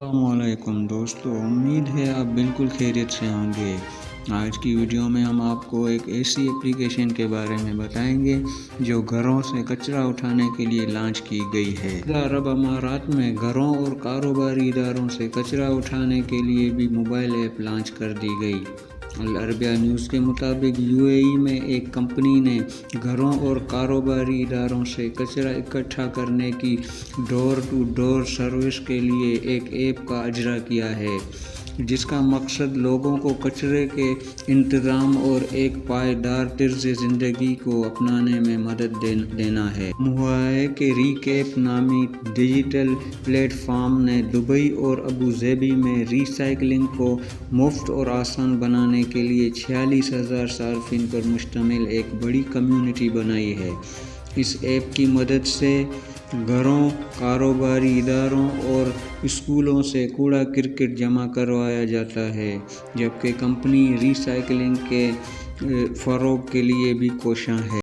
अस्सलामुअलैकुम दोस्तों, उम्मीद है आप बिल्कुल खैरियत से होंगे। आज की वीडियो में हम आपको एक ऐसी एप्लीकेशन के बारे में बताएंगे जो घरों से कचरा उठाने के लिए लॉन्च की गई है। अरब अमारात में घरों और कारोबारी इदारों से कचरा उठाने के लिए भी मोबाइल ऐप लॉन्च कर दी गई। अल अरबिया न्यूज़ के मुताबिक यूएई में एक कंपनी ने घरों और कारोबारी इदारों से कचरा इकट्ठा करने की डोर टू डोर सर्विस के लिए एक ऐप का इजरा किया है, जिसका मकसद लोगों को कचरे के इंतज़ाम और एक पायदार तर्ज़ ज़िंदगी को अपनाने में मदद देना है। मुहाए के रीकैप नामी डिजिटल प्लेटफॉर्म ने दुबई और अबू धाबी में रीसाइक्लिंग को मुफ्त और आसान बनाने के लिए 46,000 सार्फिन पर मुश्तमिल एक बड़ी कम्युनिटी बनाई है। इस ऐप की मदद से घरों, कारोबारी इदारों और स्कूलों से कूड़ा करकट जमा करवाया जाता है, जबकि कंपनी रीसाइक्लिंग के फ़रोग़ के लिए भी कोशां है।